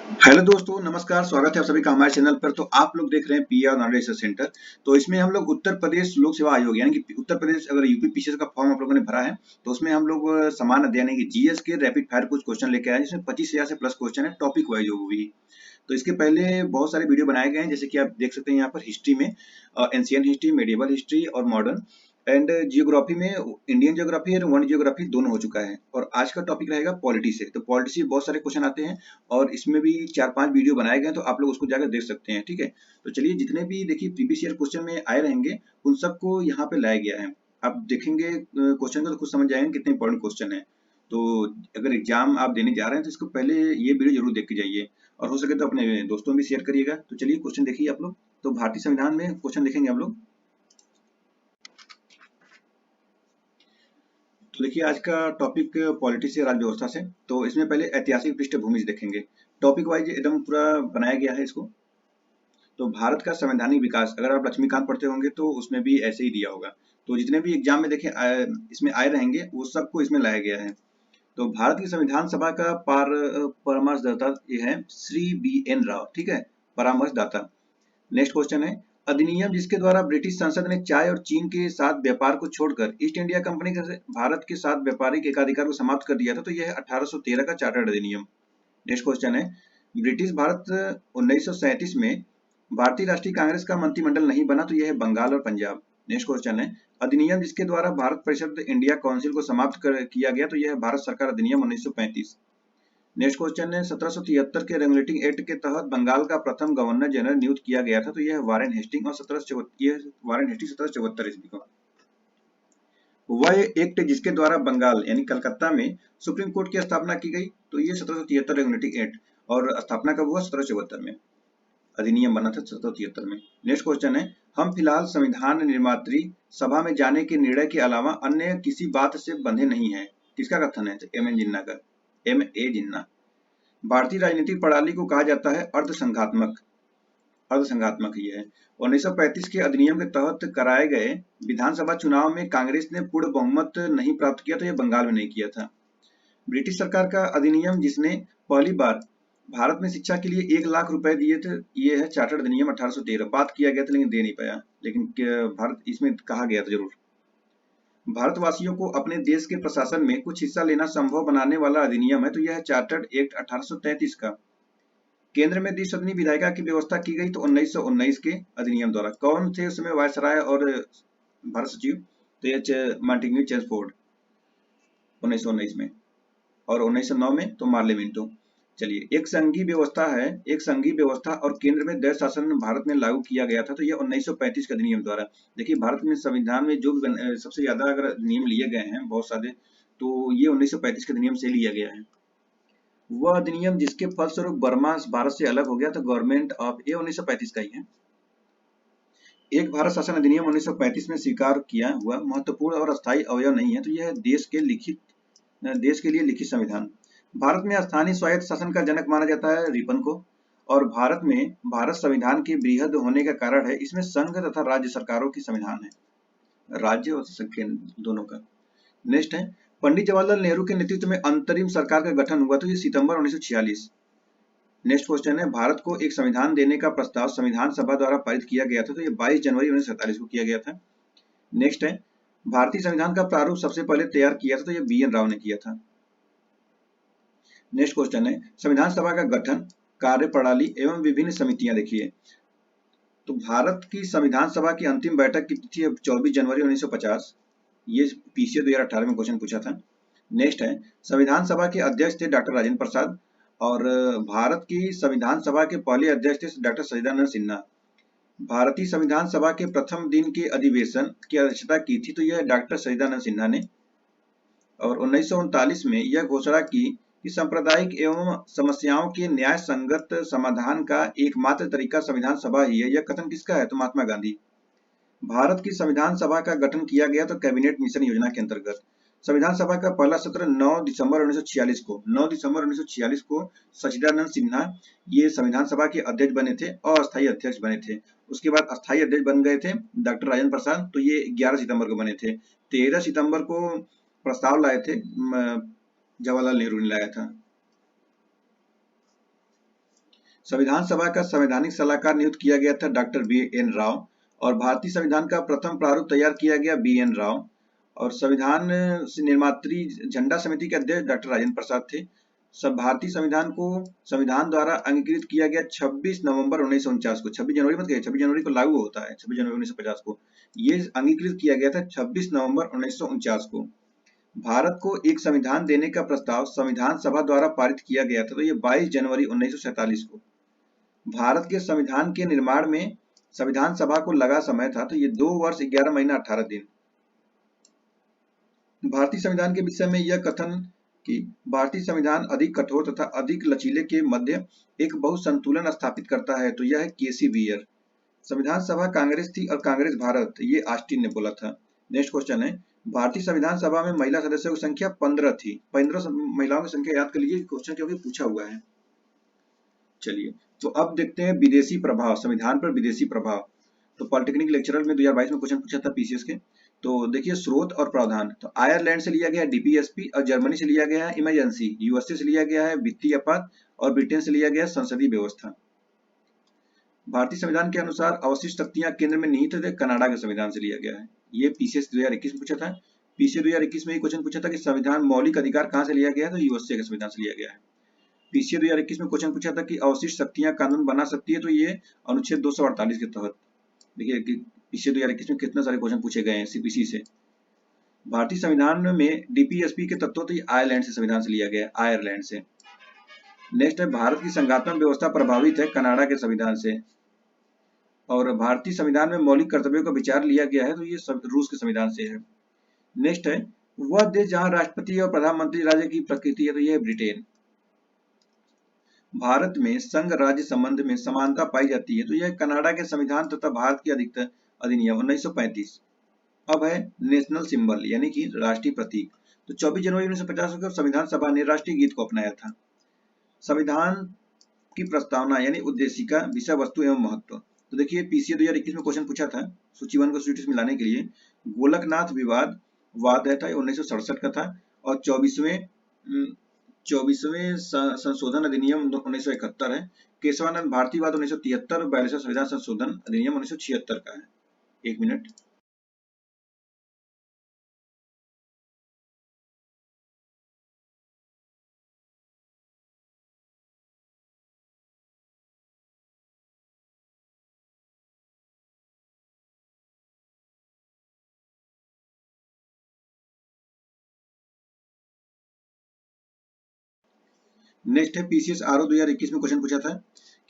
Hello दोस्तों, नमस्कार। स्वागत है आप सभी का हमारे चैनल पर। तो आप लोग देख रहे हैं पीआर नॉलेज रिसर्च सेंटर। तो इसमें हम लोग उत्तर प्रदेश लोक सेवा आयोग यानी कि उत्तर प्रदेश अगर यूपी पीसीएस का फॉर्म आप लोगों ने भरा है तो उसमें हम लोग समान अध्ययन की जीएस के रैपिड फायर कुछ क्वेश्चन लेके आए, जिसमें 25,000 से प्लस क्वेश्चन है, टॉपिक वाइज होगी। तो इसके पहले बहुत सारे वीडियो बनाए गए हैं, जैसे कि आप देख सकते हैं यहाँ पर हिस्ट्री में एंशियंट हिस्ट्री, मेडिवल हिस्ट्री और मॉडर्न, एंड जियोग्राफी में इंडियन जियोग्राफी और वर्ल्ड जियोग्राफी दोनों हो चुका है। और आज का टॉपिक रहेगा पॉलिटी से। तो पॉलिटी से बहुत सारे क्वेश्चन आते हैं और इसमें भी 4-5 वीडियो बनाए गए हैं, तो आप लोग उसको जाकर देख सकते हैं। ठीक है, तो चलिए, जितने भी देखिए प्रीवियस ईयर क्वेश्चन में आए रहेंगे उन सबको यहाँ पे लाया गया है। आप देखेंगे क्वेश्चन को तो खुद समझ जाएंगे कितने इंपॉर्टेंट क्वेश्चन है। तो अगर एग्जाम आप देने जा रहे हैं तो इसको पहले ये वीडियो जरूर देख के जाइए, और हो सके तो अपने दोस्तों में भी शेयर करिएगा। तो चलिए क्वेश्चन देखिए आप लोग। तो भारतीय संविधान में क्वेश्चन देखेंगे हम लोग। तो देखिए, आज का टॉपिक पॉलिटिक्स से राज्य व्यवस्था से। तो इसमें पहले ऐतिहासिक पृष्ठभूमि से देखेंगे। टॉपिक वाइज एकदम पूरा बनाया गया है इसको। तो भारत का संवैधानिक विकास, अगर आप लक्ष्मीकांत पढ़ते होंगे तो उसमें भी ऐसे ही दिया होगा। तो जितने भी एग्जाम में देखें इसमें आए रहेंगे वो सबको इसमें लाया गया है। तो भारत की संविधान सभा का परामर्शदाता ये है श्री BN राव। ठीक है, परामर्शदाता। नेक्स्ट क्वेश्चन है, अधिनियम जिसके द्वारा ब्रिटिश संसद ने चाय और चीन के साथ व्यापार को छोड़कर ईस्ट इंडिया कंपनी के भारत के साथ व्यापारिक एकाधिकार को समाप्त कर दिया था, तो यह है 1813 का चार्टर्ड अधिनियम। नेक्स्ट क्वेश्चन है, ब्रिटिश भारत 1937 में भारतीय राष्ट्रीय कांग्रेस का मंत्रिमंडल नहीं बना, तो यह है बंगाल और पंजाब। नेक्स्ट क्वेश्चन है, अधिनियम जिसके द्वारा भारत परिषद इंडिया काउंसिल को समाप्त किया गया, तो यह है भारत सरकार अधिनियम 1935। नेक्स्ट क्वेश्चन है, 1773 के रेगुलेटिंग एक्ट के तहत बंगाल का प्रथम गवर्नर जनरल नियुक्त किया गया था, तो यह वारेन हेस्टिंग, और 1774 ईस्वी को। वह एक्ट जिसके द्वारा बंगाल यानी कलकत्ता में सुप्रीम कोर्ट की स्थापना की गई, तो ये 1773 रेगुलेटिंग एक्ट। और स्थापना कब हुआ? 1774 में। अधिनियम बना था 1773 में। नेक्स्ट क्वेश्चन है, हम फिलहाल संविधान निर्मात्री सभा में जाने के निर्णय के अलावा अन्य किसी बात से बंधे नहीं है। किसका कथन है? MN जिन्ना का, MA जिन्ना। भारतीय राजनीतिक प्रणाली को कहा जाता है अर्धसंघात्मक। अर्धसंघात्मक ही है। 1935 के अधिनियम के तहत कराए गए विधानसभा चुनाव में कांग्रेस ने पूर्ण बहुमत नहीं प्राप्त किया, तो यह बंगाल में नहीं किया था। ब्रिटिश सरकार का अधिनियम जिसने पहली बार भारत में शिक्षा के लिए 1 लाख रुपए दिए थे, ये है चार्टर्ड अधिनियम 1813। बात किया गया था लेकिन दे नहीं पाया, लेकिन भारत इसमें कहा गया था जरूर। भारतवासियों को अपने देश के प्रशासन में कुछ हिस्सा लेना संभव बनाने वाला अधिनियम है, तो यह है चार्टर्ड एक्ट 1833 का। केंद्र में द्विसदनी विधायिका की व्यवस्था की गई, तो 1919 के अधिनियम द्वारा। कौन थे उसमें वायसराय और भारत सचिव? तो ये मार्टिन्यू चेम्सफोर्ड 1919 में, और 1909 में तो मार्ले मिंटो। चलिए, एक संघीय व्यवस्था है, एक संघीय व्यवस्था और केंद्र में द्वैध शासन भारत में लागू किया गया था, तो यह 1935 के अधिनियम द्वारा। देखिए, भारत में संविधान में जो सबसे ज्यादा अगर नियम लिए गए हैं बहुत सारे, तो ये 1935 के अधिनियम से लिया गया है। वह अधिनियम जिसके फलस्वरूप बर्मा भारत से अलग हो गया, तो गवर्नमेंट ऑफ, ये 1935 का ही है। एक भारत शासन अधिनियम 1935 में स्वीकार किया हुआ महत्वपूर्ण और अस्थायी अवयव नहीं है, तो यह देश के लिए लिखित संविधान। भारत में स्थानीय स्वायत्त शासन का जनक माना जाता है रिपन को। और भारत में भारत संविधान के बृहद होने का कारण है इसमें संघ तथा राज्य सरकारों की संविधान है, राज्य और केंद्र दोनों का। नेक्स्ट है, पंडित जवाहरलाल नेहरू के नेतृत्व में अंतरिम सरकार का गठन हुआ, तो ये सितंबर 1946। नेक्स्ट क्वेश्चन है, भारत को एक संविधान देने का प्रस्ताव संविधान सभा द्वारा पारित किया गया था, तो ये 22 जनवरी 1947 को किया गया था। नेक्स्ट है, भारतीय संविधान का प्रारूप सबसे पहले तैयार किया था, तो ये BN राव ने किया था। नेक्स्ट क्वेश्चन है, संविधान सभा का गठन, कार्यप्रणाली एवं विभिन्न समितियां देखिए। तो भारत की संविधान सभा की अंतिम बैठक की तिथि है 24 जनवरी 1950। ये PCA 2018 में क्वेश्चन पूछा था। नेक्स्ट है, संविधान सभा के अध्यक्ष थे डॉक्टर राजेंद्र प्रसाद, और भारत की संविधान सभा के पहले अध्यक्ष थे डॉक्टर सचिदानंद सिन्हा। भारतीय संविधान सभा के प्रथम दिन के अधिवेशन की अध्यक्षता की थी, तो यह डॉक्टर सचिदानंद सिन्हा ने। और 1939 में यह घोषणा की कि सांप्रदायिक एवं समस्याओं के न्याय संगत समाधान का एकमात्र तरीका संविधान सभा ही है। यह कथन किसका है? तो महात्मा गांधी। भारत की संविधान सभा का गठन किया गया तो कैबिनेट मिशन योजना के अंतर्गत। संविधान सभा का पहला सत्र 9 दिसंबर 1946 को, 9 दिसंबर 1946 को सच्चिदानंद सिन्हा ये संविधान सभा के अध्यक्ष बने थे, अस्थायी अध्यक्ष बने थे। उसके बाद अस्थायी अध्यक्ष बन गए थे डॉक्टर राजेंद्र प्रसाद, तो ये 11 सितंबर को बने थे। 13 सितंबर को प्रस्ताव लाए थे जवाहरलाल नेहरू ने लाया था। संविधान सभा का संवैधानिक सलाहकार नियुक्त किया गया था डॉक्टर बी.एन. राव और भारतीय संविधान का प्रथम प्रारूप तैयार किया गया बी.एन. राव और संविधान निर्मात्री झंडा समिति के अध्यक्ष डॉक्टर राजेंद्र प्रसाद थे। सब भारतीय संविधान को संविधान द्वारा अंगीकृत किया गया 26 नवंबर 1949 को, 26 जनवरी मत गए, 26 जनवरी को लागू होता है, 26 जनवरी 1950 को ये अंगीकृत किया गया था 26 नवंबर 1949 को। भारत को एक संविधान देने का प्रस्ताव संविधान सभा द्वारा पारित किया गया था, तो ये 22 जनवरी 1947 को। भारत के संविधान के निर्माण में संविधान सभा को लगा समय था, तो ये 2 वर्ष 11 महीना 18 दिन। भारतीय संविधान के विषय में यह कथन कि भारतीय संविधान अधिक कठोर तथा अधिक लचीले के मध्य एक बहुसंतुलन स्थापित करता है, तो यह है केसी बियर। संविधान सभा कांग्रेस थी और कांग्रेस भारत, ये ऑस्टिन ने बोला था। नेक्स्ट क्वेश्चन है, भारतीय संविधान सभा में महिला सदस्यों की संख्या 15 थी। 15 महिलाओं की संख्या याद कर लीजिए, क्वेश्चन क्योंकि पूछा हुआ है। चलिए तो अब देखते हैं विदेशी प्रभाव, संविधान पर विदेशी प्रभाव। तो पॉलिटेक्निक लेक्चरर में 2022 में क्वेश्चन पूछा था पीसीएस के। तो देखिए स्रोत और प्रावधान, तो आयरलैंड से लिया गया है डीपीएसपी और जर्मनी से लिया गया है इमरजेंसी, यूएसए से लिया गया है वित्तीय आपात और ब्रिटेन से लिया गया है संसदीय व्यवस्था। भारतीय संविधान के अनुसार अवशिष्ट शक्तियां केंद्र में निहित है, कनाडा के संविधान से लिया गया है। ये पीसीएस 2021 में पूछा था। पीसीएस 2021 में ये क्वेश्चन पूछा था कि संविधान मौलिक अधिकार कहां से लिया गया है, तो यूएसए के संविधान से लिया गया है। पीसीएस 2021 में क्वेश्चन पूछा था कि अवशिष्ट शक्तियां कानून बना सकती है, तो ये अनुच्छेद 248 के तहत। देखिए कि पीसीएस 2021 में कितने सारे क्वेश्चन पूछे गए हैं सीपीसी से। भारतीय संविधान में डीपीएसपी के तत्व तो आयरलैंड से संविधान से लिया गया है, आयरलैंड से। नेक्स्ट है, भारत की संघात्मक व्यवस्था प्रभावित है कनाडा के संविधान से। और भारतीय संविधान में मौलिक कर्तव्यों का विचार लिया गया है, तो ये रूस के संविधान से है। नेक्स्ट है, वह देश जहां राष्ट्रपति और प्रधानमंत्री राज्य की प्रकृति है, तो यह है ब्रिटेन। भारत में संघ राज्य संबंध में समानता पाई जाती है, तो यह कनाडा के संविधान तथा भारत की अधिकतर अधिनियम 1935। अब है नेशनल सिंबल यानी कि राष्ट्रीय प्रतीक। तो 24 जनवरी 1950 को संविधान सभा ने राष्ट्रीय गीत को अपनाया था। संविधान की प्रस्तावना यानी उद्देशिका, विषय वस्तु एवं महत्व। तो देखिए पीसीए 2021 में क्वेश्चन पूछा था सूची 1 को सूची 2 में लाने के लिए। गोलकनाथ विवाद वाद है था 1967 का था और 24वें संशोधन अधिनियम 1971 है। केशवानंद भारतीयवाद 1973 और 42वें संविधान संशोधन अधिनियम 1976 का है। 1 मिनट। नेक्स्ट है पीसीएस आरओ 2021 में क्वेश्चन पूछा था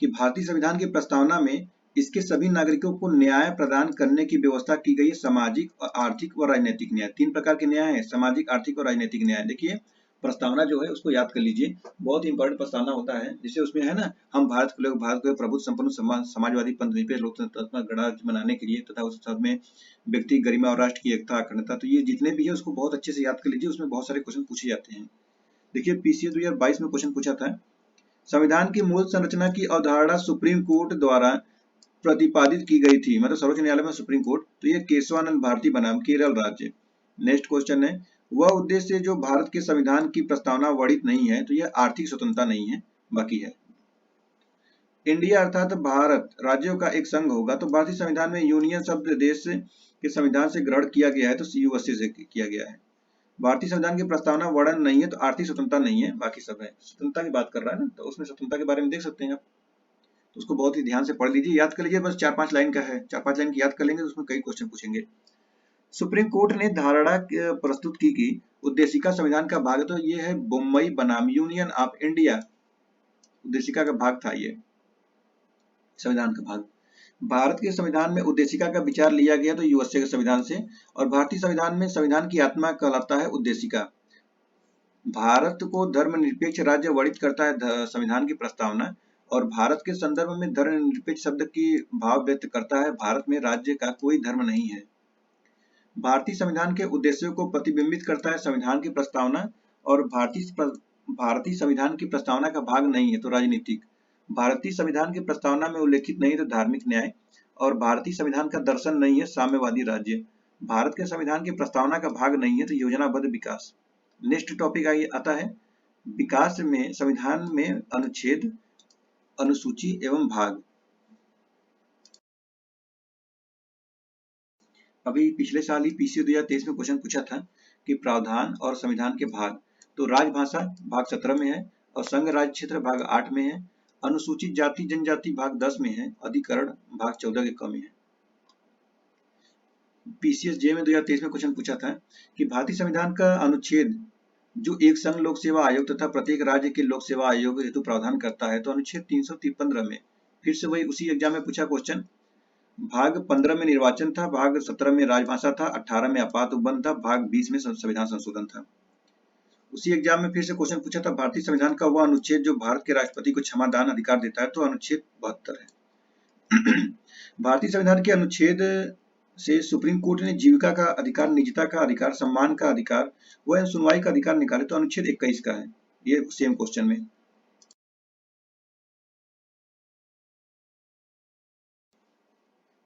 कि भारतीय संविधान की प्रस्तावना में इसके सभी नागरिकों को न्याय प्रदान करने की व्यवस्था की गई है, सामाजिक, आर्थिक और राजनीतिक न्याय। 3 प्रकार के न्याय है, सामाजिक, आर्थिक और राजनीतिक न्याय। देखिए प्रस्तावना जो है उसको याद कर लीजिए, बहुत इंपॉर्टेंट प्रस्तावना होता है। जैसे उसमें है ना, हम भारत को प्रभुत्व संपन्न समाजवादी पंथनिरपेक्ष लोकतंत्र गणराज्य बनाने के लिए तथा उस साथ में व्यक्ति गरिमा और राष्ट्र की एकता अखंडता, तो ये जितने भी है उसको बहुत अच्छे से याद कर लीजिए, उसमें बहुत सारे क्वेश्चन पूछे जाते हैं। देखिए पीसीए 2022 में क्वेश्चन पूछा था, संविधान की मूल संरचना की अवधारणा सुप्रीम कोर्ट द्वारा प्रतिपादित की गई थी, मतलब सर्वोच्च न्यायालय में सुप्रीम कोर्ट, तो ये केशवानंद भारती बनाम केरल राज्य। नेक्स्ट क्वेश्चन है, वह उद्देश्य जो भारत के संविधान की प्रस्तावना वर्णित नहीं है, तो यह आर्थिक स्वतंत्रता नहीं है, बाकी है। इंडिया अर्थात भारत राज्यों का एक संघ होगा, तो भारतीय संविधान में यूनियन शब्द देश के संविधान से ग्रहण किया गया है, तो यूएसए से किया गया है। भारतीय संविधान की प्रस्तावना वर्णन नहीं है, तो आर्थिक स्वतंत्रता नहीं है, बाकी सब है। स्वतंत्रता की बात कर रहा है ना, तो उसमें स्वतंत्रता के बारे में देख सकते हैं आप, तो उसको बहुत ही ध्यान से पढ़ लीजिए, याद कर लीजिए, बस 4-5 लाइन का है, 4-5 लाइन की याद कर लेंगे तो उसमें कई क्वेश्चन पूछेंगे। सुप्रीम कोर्ट ने धारणा प्रस्तुत की कि उद्देशिका संविधान का भाग, तो ये है बम्बई बनाम यूनियन ऑफ इंडिया, उद्देशिका का भाग था ये संविधान का भाग। भारत के संविधान में उद्देशिका का विचार लिया गया तो यूएसए के संविधान से, और भारतीय संविधान में संविधान की आत्मा कहलाता है उद्देशिका। भारत को धर्मनिरपेक्ष राज्य वर्णित करता है संविधान की प्रस्तावना, और भारत के संदर्भ में धर्मनिरपेक्ष शब्द की भाव व्यक्त करता है, भारत में राज्य का कोई धर्म नहीं है। भारतीय संविधान के उद्देश्यों को प्रतिबिंबित करता है संविधान की प्रस्तावना, और भारतीय संविधान की प्रस्तावना का भाग नहीं है तो राजनीतिक। भारतीय संविधान की प्रस्तावना में उल्लेखित नहीं तो धार्मिक न्याय, और भारतीय संविधान का दर्शन नहीं है साम्यवादी राज्य। भारत के संविधान की प्रस्तावना का भाग नहीं है तो योजनाबद्ध विकास। नेक्स्ट टॉपिक आता है विकास में संविधान में अनुच्छेद अनुसूची एवं भाग। अभी पिछले साल ही पीसीओ 2023 में क्वेश्चन पूछा था कि प्रावधान और संविधान के भाग। तो राजभाषा भाग 17 में है और संघ राज्य क्षेत्र भाग 8 में है, अनुसूचित जाति जनजाति भाग 10 में है, अधिकरण भाग 14 के क में है। पीसीएस जे में 2023 में क्वेश्चन पूछा था कि भारतीय संविधान का अनुच्छेद जो एक संघ लोक सेवा आयोग तथा प्रत्येक राज्य के लोक सेवा आयोग हेतु प्रावधान करता है, तो अनुच्छेद 315 में। फिर से वही उसी एग्जाम में पूछा क्वेश्चन। भाग 15 में निर्वाचन था, भाग 17 में राजभाषा था, 18 में आपात उपबंध था, भाग 20 में संविधान संशोधन था। उसी एग्जाम में फिर से क्वेश्चन पूछा था भारतीय संविधान का वह अनुच्छेद जो भारत के राष्ट्रपति को क्षमादान अधिकार देता है, तो अनुच्छेद 72 है। भारतीय संविधान के अनुच्छेद से सुप्रीम कोर्ट ने जीविका का अधिकार, निजता का अधिकार, सम्मान का अधिकार व सुनवाई का अधिकार निकाले, तो अनुच्छेद 21 का है। ये सेम क्वेश्चन में।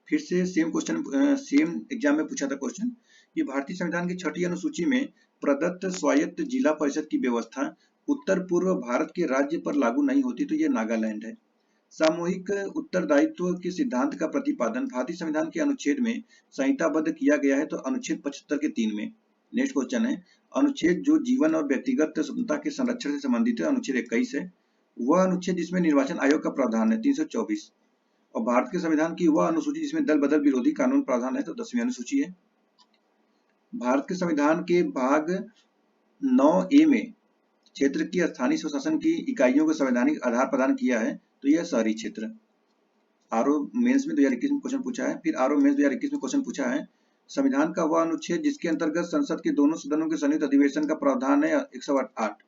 फिर से सेम क्वेश्चन सेम एग्जाम में पूछा था क्वेश्चन कि भारतीय संविधान की 6ठी अनुसूची में प्रदत्त स्वायत्त जिला परिषद की व्यवस्था उत्तर पूर्व भारत के राज्य पर लागू नहीं होती, तो ये नागालैंड है। सामूहिक उत्तरदायित्व के सिद्धांत का प्रतिपादन भारतीय संविधान के अनुच्छेद में संहिताबद्ध किया गया है, तो अनुच्छेद 75 के 3 में। नेक्स्ट क्वेश्चन है अनुच्छेद जो जीवन और व्यक्तिगत स्वतंत्रता के संरक्षण से संबंधित है, अनुच्छेद 21 है। वह अनुच्छेद जिसमें निर्वाचन आयोग का प्रावधान है, 324। और भारत के संविधान की वह अनुसूची जिसमें दल बदल विरोधी कानून प्रावधान है, तो 10वीं अनुसूची है। भारत के संविधान के भाग 9A में क्षेत्र की स्थानीय स्वशासन की इकाइयों को संवैधानिक आधार प्रदान किया है, तो यह शहरी क्षेत्र। आरओ मेंस में 2021 में क्वेश्चन पूछा है। फिर आरओ मेंस 2021 में क्वेश्चन पूछा है संविधान का वह अनुच्छेद जिसके अंतर्गत संसद के दोनों सदनों के संयुक्त अधिवेशन का प्रावधान है, 108।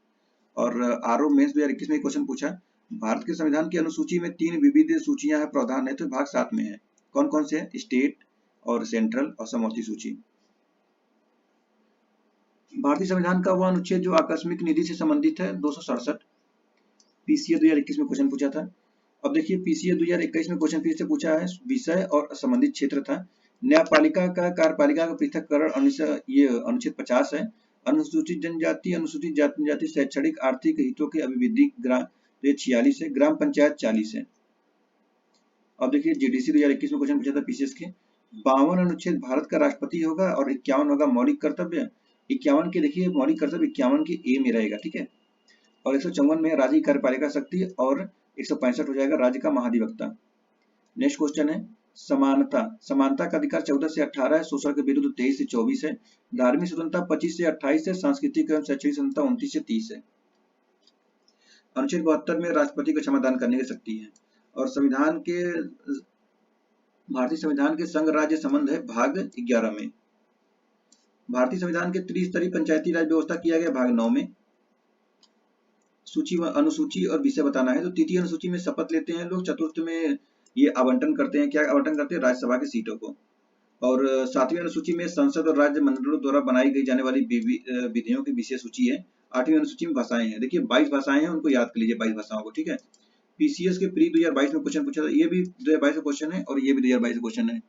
और आरओ मेंस 2021 में क्वेश्चन पूछा भारत के संविधान की अनुसूची में 3 विविध सूचियां है, प्रावधान है, तो भाग 7 में है। कौन कौन से है? स्टेट और सेंट्रल और समवर्ती सूची। भारतीय संविधान का वह अनुच्छेद जो आकस्मिक निधि से संबंधित है, 267। पीसीए 2021 में क्वेश्चन पूछा था। अब देखिए पीसीए 2021 में क्वेश्चन फिर से पूछा है, विषय और संबंधित क्षेत्र था। न्यायपालिका का कार्यपालिका का पृथककरण, ये अनुच्छेद 50 है। अनुसूचित जनजाति, अनुसूचित जाति जनजाति, शैक्षणिक आर्थिक हितों के अभिवृद्धि, ग्राम 46 है। ग्राम पंचायत 40 है। अब देखिए जीडीसी 2021 में क्वेश्चन पूछा था पीसीएस के 52 अनुच्छेद भारत का राष्ट्रपति होगा और 51 होगा मौलिक कर्तव्य। 51 के देखिए मौलिक कर्तव्य 51 के ए में रहेगा, ठीक है। और 154 में राज्य की कार्यपालिका शक्ति और 165 हो जाएगा राज्य का महाधिवक्ता। नेक्स्ट क्वेश्चन है समानता। समानता का अधिकार 14 से 18 है, शोषण के विरुद्ध 23 से 24 है, धार्मिक स्वतंत्रता 25 से 28 है, सांस्कृतिक एवं शैक्षणिक स्वतंत्रता 29 से 30 है। अनुच्छेद 72 में राष्ट्रपति को क्षमादान करने की शक्ति है। और संविधान के भारतीय संविधान के संघ राज्य संबंध है भाग 11 में। भारतीय संविधान के त्रिस्तरीय पंचायती राज व्यवस्था किया गया भाग 9 में। सूची अनुसूची और विषय बताना है, तो तृतीय अनुसूची में शपथ लेते हैं लोग, चतुर्थ में ये आवंटन करते हैं, क्या आवंटन करते हैं? राज्यसभा की सीटों को। और 7वीं अनुसूची में संसद और राज्य मंडलों द्वारा बनाई गई जाने वाली विधियों की विशेष सूची है। 8वीं अनुसूची में भाषाएं हैं, देखिए 22 भाषाएं हैं, उनको याद कर लीजिए 22 भाषाओं को, ठीक है। पीसीएस के प्री 2022 में क्वेश्चन पूछा था, ये भी 2022 का क्वेश्चन है और ये भी 2022 का क्वेश्चन है।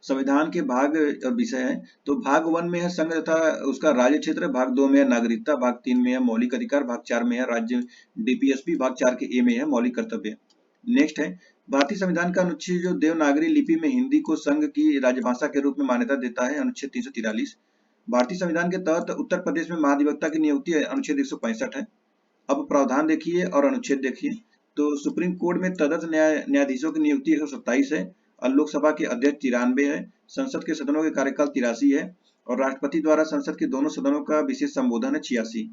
संविधान के भाग और विषय है, तो भाग 1 में है संघ तथा उसका राज्य क्षेत्र, भाग 2 में है नागरिकता, भाग 3 में है मौलिक अधिकार, भाग 4 में है राज्य डीपीएसपी, भाग 4 के ए में है मौलिक कर्तव्य। नेक्स्ट है भारतीय संविधान का अनुच्छेद जो देवनागरी लिपि में हिंदी को संघ की राजभाषा के रूप में मान्यता देता है, अनुच्छेद 343। भारतीय संविधान के तहत उत्तर प्रदेश में महाधिवक्ता की नियुक्ति है, अनुच्छेद 165 है। अब प्रावधान देखिए और अनुच्छेद देखिए, तो सुप्रीम कोर्ट में तदर्थ न्यायाधीशों की नियुक्ति 127 है और लोकसभा के अध्यक्ष 93 है, संसद के सदनों के कार्यकाल 83 है और राष्ट्रपति द्वारा संसद के दोनों सदनों का विशेष संबोधन है 86।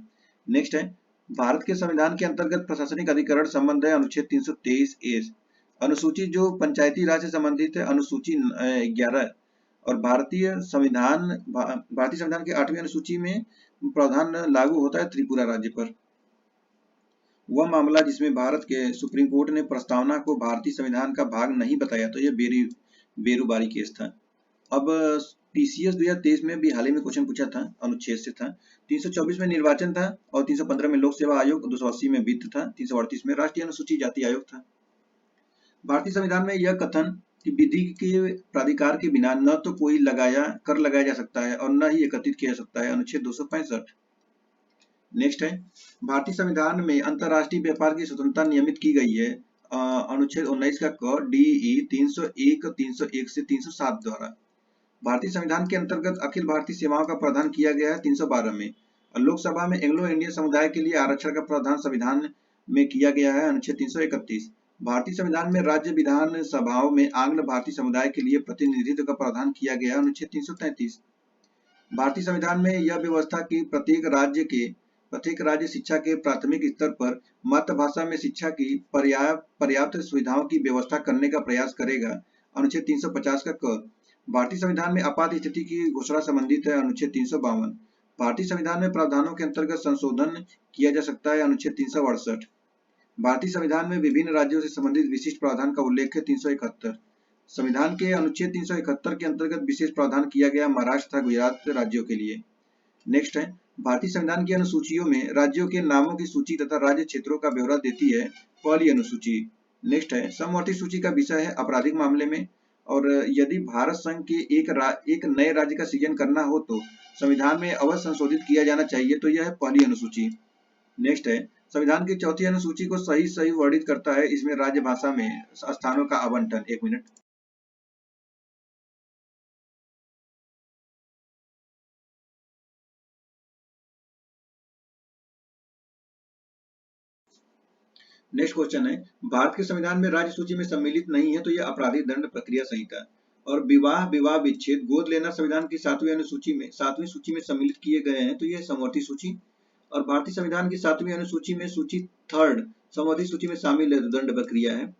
नेक्स्ट है भारत के संविधान के अंतर्गत प्रशासनिक अधिकरण संबंध है, अनुच्छेद 323A। अनुसूची जो पंचायती राज से संबंधित है, अनुसूची 11। और भारतीय संविधान के 8वीं अनुसूची में प्रावधान लागू होता है त्रिपुरा राज्य पर। वह मामला जिसमें भारत के सुप्रीम कोर्ट ने प्रस्तावना को भारतीय संविधान का भाग नहीं बताया, तो यह बेरुबारी केस था। अब पीसीएस 2023 में भी हाल ही में क्वेश्चन पूछा था, अनुच्छेद से था। 324 में निर्वाचन था और 315 में लोक सेवा आयोग, 280 में वित्त था, 338 में राष्ट्रीय अनुसूची जाति आयोग था। भारतीय संविधान में यह कथन कि विधि के प्राधिकार के बिना न तो कोई कर लगाया जा सकता है और न ही एकत्रित किया जा सकता है, अनुच्छेद 265। नेक्स्ट है, भारतीय संविधान में अंतर्राष्ट्रीय व्यापार की स्वतंत्रता नियमित की गई है अनुच्छेद 19 का क डी ई 301 से 307 द्वारा। भारतीय संविधान के अंतर्गत अखिल भारतीय सेवाओं का प्रावधान किया गया है 312 में, और लोकसभा में एंग्लो इंडियन समुदाय के लिए आरक्षण का प्रावधान संविधान में किया गया है अनुच्छेद 331। भारतीय संविधान में राज्य विधान सभाओं में आंग्ल भारतीय समुदाय के लिए प्रतिनिधित्व का प्रावधान किया गया है अनुच्छेद 333। भारतीय संविधान में यह व्यवस्था की प्रत्येक राज्य शिक्षा के प्राथमिक स्तर पर मातृभाषा में शिक्षा की पर्याप्त सुविधाओं की व्यवस्था करने का प्रयास करेगा अनुच्छेद 350 का क। भारतीय संविधान में आपात स्थिति की घोषणा संबंधित है अनुच्छेद 352। भारतीय संविधान में प्रावधानों के अंतर्गत संशोधन किया जा सकता है अनुच्छेद 368। भारतीय संविधान में विभिन्न राज्यों से संबंधित विशिष्ट प्रावधान का उल्लेख है 371। संविधान के अनुच्छेद 371 के अंतर्गत विशेष प्रावधान किया गया महाराष्ट्र तथा गुजरात राज्यों के लिए। नेक्स्ट है, भारतीय संविधान की अनुसूचियों में राज्यों के नामों की सूची तथा राज्य क्षेत्रों का ब्यौरा देती है पहली अनुसूची। नेक्स्ट है, समवर्ती सूची का विषय है आपराधिक मामले में, और यदि भारत संघ के एक नए राज्य का सृजन करना हो तो संविधान में अवश्य संशोधित किया जाना चाहिए, तो यह है पहली अनुसूची। नेक्स्ट है, संविधान की चौथी अनुसूची को सही वर्णित करता है, इसमें राज्य भाषा में स्थानों का आवंटन। एक मिनट। नेक्स्ट क्वेश्चन है, भारत के संविधान में राज्य सूची में सम्मिलित नहीं है तो यह आपराधिक दंड प्रक्रिया संहिता। और विवाह विच्छेद गोद लेना संविधान की 7वीं सूची में सम्मिलित किए गए हैं, तो यह समवर्ती सूची। और भारतीय संविधान की 7वीं अनुसूची में सूची 3 समवर्ती सूची में शामिल है, दंड प्रक्रिया है।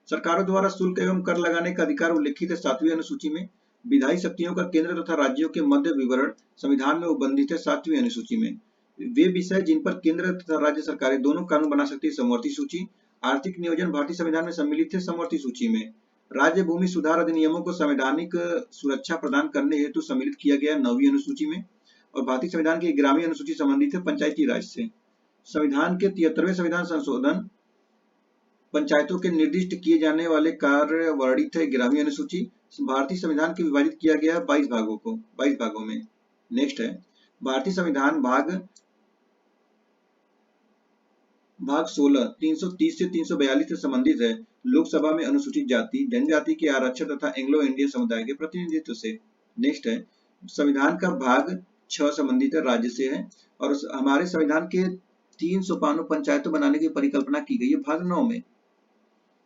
सरकारों द्वारा शुल्क एवं कर लगाने का अधिकार उल्लिखित है 7वीं अनुसूची में। विधायी शक्तियों का केंद्र तथा राज्यों के मध्य विवरण संविधान में उल्लिखित है 7वीं अनुसूची में। वे विषय जिन पर केंद्र तथा राज्य सरकारें दोनों कानून बना सकती है समवर्ती सूची। आर्थिक नियोजन भारतीय संविधान में सम्मिलित है समवर्ती सूची में। राज्य भूमि सुधार अधिनियमों को संवैधानिक सुरक्षा प्रदान करने हेतु सम्मिलित किया गया 9वीं अनुसूची में। और भारतीय संविधान की 11वीं अनुसूची संबंधित है पंचायती राज से। संविधान के 73वें संविधान संशोधन पंचायतों के निर्दिष्ट किए जाने वाले कार्य वर्णित है 11वीं अनुसूची। भारतीय संविधान के विभाजित किया गया 22 भागों में। नेक्स्ट है, भारतीय संविधान भाग 16 330 से 342 से संबंधित है लोकसभा में अनुसूचित जाति जनजाति के आरक्षण तथा एंग्लो इंडियन समुदाय के प्रतिनिधित्व से। नेक्स्ट है, संविधान का भाग 6 संबंधित है राज्य से है, और हमारे संविधान के 3 सोपानों पंचायतों बनाने की परिकल्पना की गई है भाग 9 में।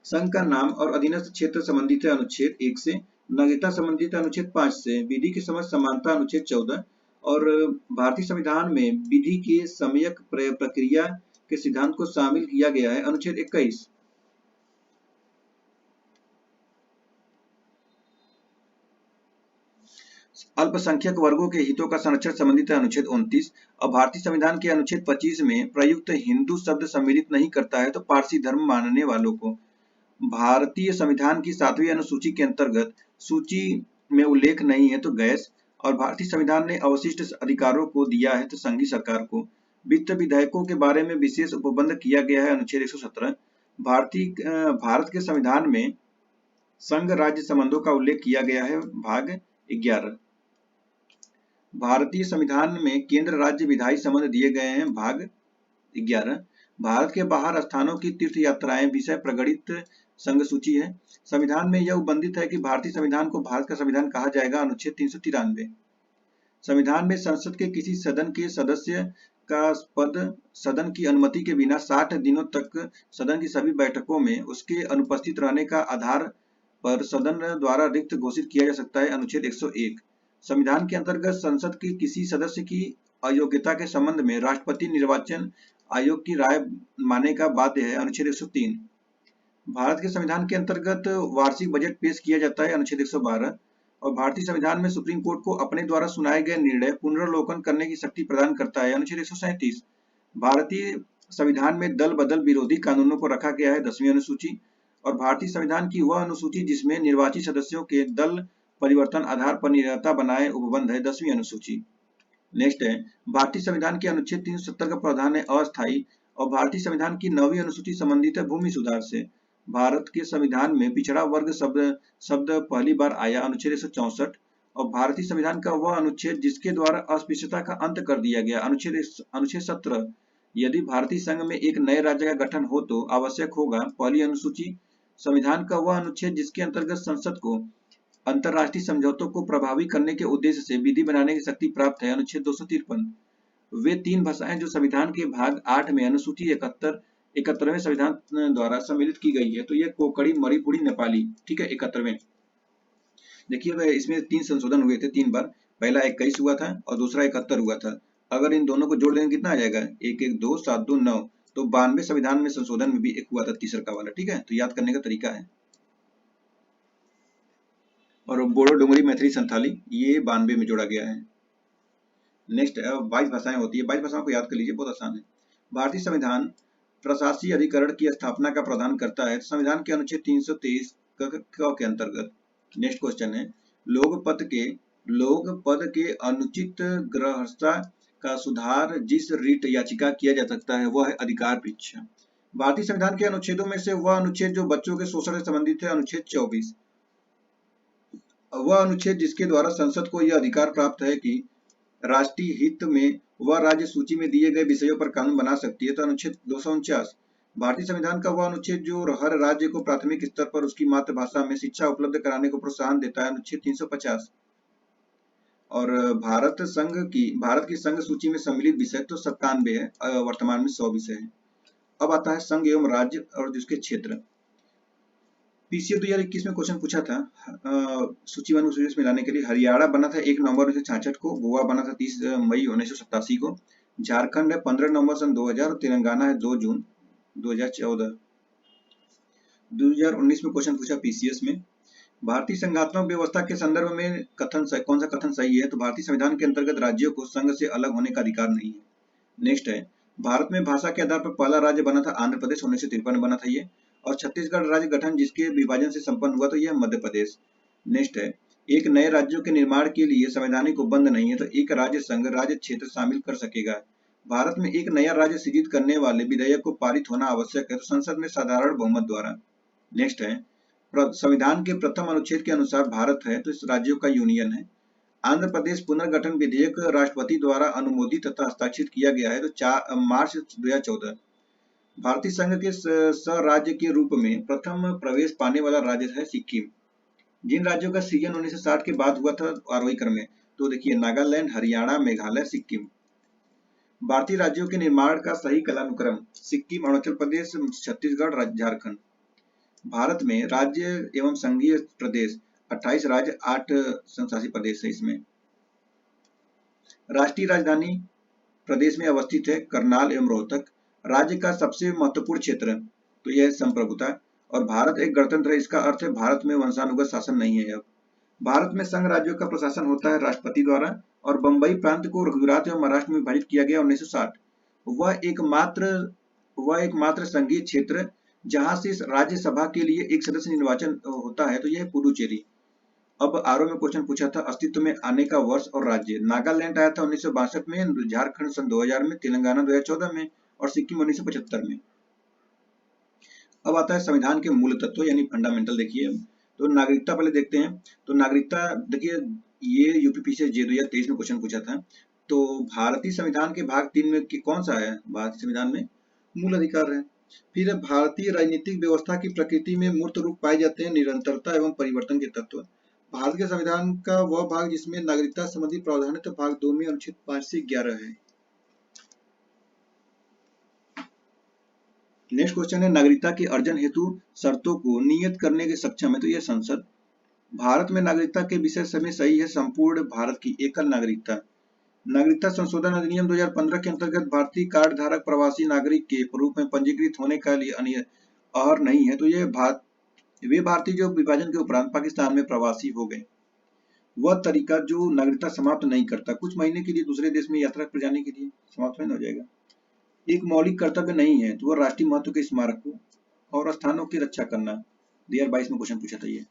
संघ का नाम और अधीनस्थ क्षेत्र संबंधित है अनुच्छेद 1 से। नागरिकता संबंधित है अनुच्छेद 5 से। विधि की समझ समानता अनुच्छेद 14। और भारतीय संविधान में विधि के सम्यक प्रक्रिया के सिद्धांत को शामिल किया गया है अनुच्छेद 21। अल्पसंख्यक वर्गों के हितों का संरक्षण संबंधित है अनुच्छेद 29। और भारतीय संविधान के अनुच्छेद 25 में प्रयुक्त हिंदू शब्द सम्मिलित नहीं करता है तो पारसी धर्म मानने वालों को। भारतीय संविधान की 7वीं अनुसूची के अंतर्गत सूची में उल्लेख नहीं है तो गैस। और भारतीय संविधान ने अवशिष्ट अधिकारों को दिया है तो संघीय सरकार को। वित्त विधेयकों के बारे में विशेष उपबंध किया गया है अनुच्छेद 117। भारत के संविधान में संघ राज्य संबंधों का उल्लेख किया गया है भाग 11। भारतीय संविधान में केंद्र राज्य विधायी संबंध दिए गए हैं भाग 11। भारत के बाहर स्थानों की तीर्थ यात्राएं विषय प्रगणित संघ सूची है। संविधान में यह उल्लिखित है कि भारतीय संविधान को भारत का संविधान कहा जाएगा अनुच्छेद 393। संविधान में संसद के किसी सदन के सदस्य का पद सदन की अनुमति के बिना 60 दिनों तक सदन की सभी बैठकों में उसके अनुपस्थित रहने का आधार पर सदन द्वारा रिक्त घोषित किया जा सकता है अनुच्छेद 101। संविधान के अंतर्गत संसद के किसी सदस्य की अयोग्यता के संबंध में राष्ट्रपति निर्वाचन आयोग की राय मानने का बाध्य है अनुच्छेद 103। भारत के संविधान के अंतर्गत वार्षिक बजट पेश किया जाता है अनुच्छेद 112। और भारतीय संविधान में सुप्रीम कोर्ट को अपने द्वारा सुनाए गए निर्णय पुनर्लोकन करने की शक्ति प्रदान करता है अनुच्छेद 137। भारतीय संविधान में दल बदल विरोधी कानूनों को रखा गया है 10वीं अनुसूची। और भारतीय संविधान की वह अनुसूची जिसमें निर्वाचित सदस्यों के दल परिवर्तन आधार पर निरंतरता बनाए उपबंध है 10वीं अनुसूची। नेक्स्ट है, भारतीय संविधान के अनुच्छेद 370 का प्रावधान है अस्थायी। और भारतीय संविधान की 9वीं अनुसूची संबंधित है भूमि सुधार से। भारत के संविधान में पिछड़ा वर्ग शब्द पहली बार आया अनुच्छेद 164। और भारतीय संविधान का वह अनुच्छेद जिसके द्वारा अस्पृश्यता का अंत कर दिया गया। अनुच्छेद 17, यदि भारतीय संघ में एक नए राज्य का गठन हो तो आवश्यक होगा। पहली अनुसूची, संविधान का वह अनुच्छेद जिसके अंतर्गत संसद को अंतर्राष्ट्रीय समझौतों को प्रभावी करने के उद्देश्य से विधि बनाने की शक्ति प्राप्त है। अनुच्छेद 253, वे तीन भाषाएं जो संविधान के भाग 8 में अनुसूची 71वें संविधान द्वारा सम्मिलित की गई है। तो ये कोंकणी, मणिपुरी, नेपाली, ठीक है, 71वें। देखिए इसमें 3 संशोधन हुए थे 3 बार, पहला 21 हुआ था और दूसरा 71 हुआ था। अगर इन दोनों को जोड़ देंगे कितना आ जाएगा, 1 1 2 7 2 9, तो 92 संविधान में संशोधन में भी एक हुआ था तीसरा का वाला, ठीक है। तो याद करने का तरीका है। और बोडो, डोगरी, मैथिली, संथाली ये 92 में जोड़ा गया है। नेक्स्ट 22 भाषाएं होती है, 22 भाषाओं को याद कर लीजिए, बहुत आसान है। भारतीय संविधान प्रशासकीय अधिकरण की स्थापना का प्रावधान करता है। संविधान के अनुच्छेद 323 के अंतर्गत। नेक्स्ट क्वेश्चन है, लोकपद के अनुचित ग्रहणता का सुधार जिस रिट याचिका किया जा सकता है वह है अधिकार परीक्षा। भारतीय संविधान के अनुच्छेदों में से वह अनुच्छेद जो बच्चों के शोषण से संबंधित है, अनुच्छेद 24, वह अनुच्छेद जिसके द्वारा संसद को यह अधिकार प्राप्त है कि राष्ट्रीय हित में वह राज्य सूची में दिए गए विषयों पर कानून बना सकती है। तो अनुच्छेद 249, भारतीय संविधान का वह अनुच्छेद जो हर राज्य को प्राथमिक स्तर पर उसकी मातृभाषा में शिक्षा उपलब्ध कराने को प्रोत्साहन देता है, अनुच्छेद 350। और भारत की संघ सूची में सम्मिलित विषय तो 97 है, वर्तमान में 100 विषय है। अब आता है संघ एवं राज्य और जिसके क्षेत्र। पीसीए 2021 में क्वेश्चन पूछा था सूचीबद्ध में मिलाने के लिए। हरियाणा बना था 1 नवंबर 1966 को, गोवा बना था 30 मई 1987 को, झारखंड है 15 नवंबर सन 2000 और तेलंगाना है 2 जून 2014। 2019 में क्वेश्चन पूछा पीसीएस में, भारतीय संघात्मक व्यवस्था के संदर्भ में कौन सा कथन सही है। तो भारतीय संविधान के अंतर्गत राज्यों को संघ से अलग होने का अधिकार नहीं है। नेक्स्ट है, भारत में भाषा के आधार पर पहला राज्य बना था आंध्र प्रदेश, 1953 में बना था ये। और छत्तीसगढ़ राज्य गठन जिसके विभाजन से संपन्न हुआ तो यह मध्य प्रदेश। नेक्स्ट है, एक नए राज्यों के निर्माण के लिए संवैधानिक उपबंध नहीं है, तो एक राज्य संघ राज्य क्षेत्र शामिल कर सकेगा। भारत में एक नया राज्य सृजित करने वाले विधेयक को पारित होना आवश्यक है, तो संसद में साधारण बहुमत द्वारा। नेक्स्ट है, संविधान के प्रथम अनुच्छेद के अनुसार भारत है तो इस राज्यों का यूनियन है। आंध्र प्रदेश पुनर्गठन विधेयक राष्ट्रपति द्वारा अनुमोदित तथा हस्ताक्षरित किया गया है तो 4 मार्च 2014। भारतीय संघ के राज्य के रूप में प्रथम प्रवेश पाने वाला राज्य है सिक्किम। जिन राज्यों का सृजन 1960 के बाद हुआ था आरोही क्रम में, तो देखिए नागालैंड, हरियाणा, मेघालय, सिक्किम। भारतीय राज्यों के निर्माण का सही कालानुक्रम, सिक्किम, अरुणाचल प्रदेश, छत्तीसगढ़, झारखंड। भारत में राज्य एवं संघीय प्रदेश 28 राज्य, 8 संशासित प्रदेश है। इसमें राष्ट्रीय राजधानी प्रदेश में अवस्थित है करनाल एवं रोहतक। राज्य का सबसे महत्वपूर्ण क्षेत्र तो यह संप्रभुता। और भारत एक गणतंत्र है, इसका अर्थ है भारत में वंशानुगत शासन नहीं है। अब भारत में संघ राज्यों का प्रशासन होता है राष्ट्रपति द्वारा। और बंबई प्रांत को गुजरात एवं महाराष्ट्र में विभाजित किया गया 1960। वह एकमात्र संघीय क्षेत्र जहां से राज्यसभा के लिए एक सदस्य निर्वाचन होता है तो यह पुडुचेरी। अब आरओ में क्वेश्चन पूछा था अस्तित्व में आने का वर्ष और राज्य। नागालैंड आया था 1962 में, झारखंड सन 2000 में, तेलंगाना 2014 में और सिक्किम 1975 में। अब आता है संविधान के मूल तत्व यानी फंडामेंटल। देखिए तो नागरिकता पहले देखते हैं। तो नागरिकता देखिए ये यूपीपीसीएस जे 2023 में क्वेश्चन पूछा था। तो भारतीय संविधान के भाग 3 में कौन सा है, भारतीय संविधान में मूल अधिकार है। फिर भारतीय राजनीतिक व्यवस्था की प्रकृति में मूर्त रूप पाए जाते हैं निरंतरता एवं परिवर्तन के तत्व। भारत के संविधान का वह भाग जिसमें नागरिकता संबंधी प्रावधान है तो भाग 2 में अनुच्छेद 5 से 11 है। नेक्स्ट क्वेश्चन है, नागरिकता के अर्जन हेतु शर्तों को नियत करने के सक्षम है तो यह संसद। भारत में नागरिकता के विषय समय सही है संपूर्ण भारत की एकल नागरिकता। नागरिकता संशोधन अधिनियम 2015 के अंतर्गत भारतीय कार्ड धारक प्रवासी नागरिक के रूप में पंजीकृत होने का लिए अर्ह नहीं है तो यह वे भारतीय जो विभाजन के उपरांत पाकिस्तान में प्रवासी हो गए। वह तरीका जो नागरिकता समाप्त नहीं करता, कुछ महीने के लिए दूसरे देश में यात्रा पर जाने के लिए समाप्त नहीं हो जाएगा। एक मौलिक कर्तव्य नहीं है तो वह राष्ट्रीय महत्व के स्मारक को और स्थानों की रक्षा करना। 2022 में क्वेश्चन पूछा था ये।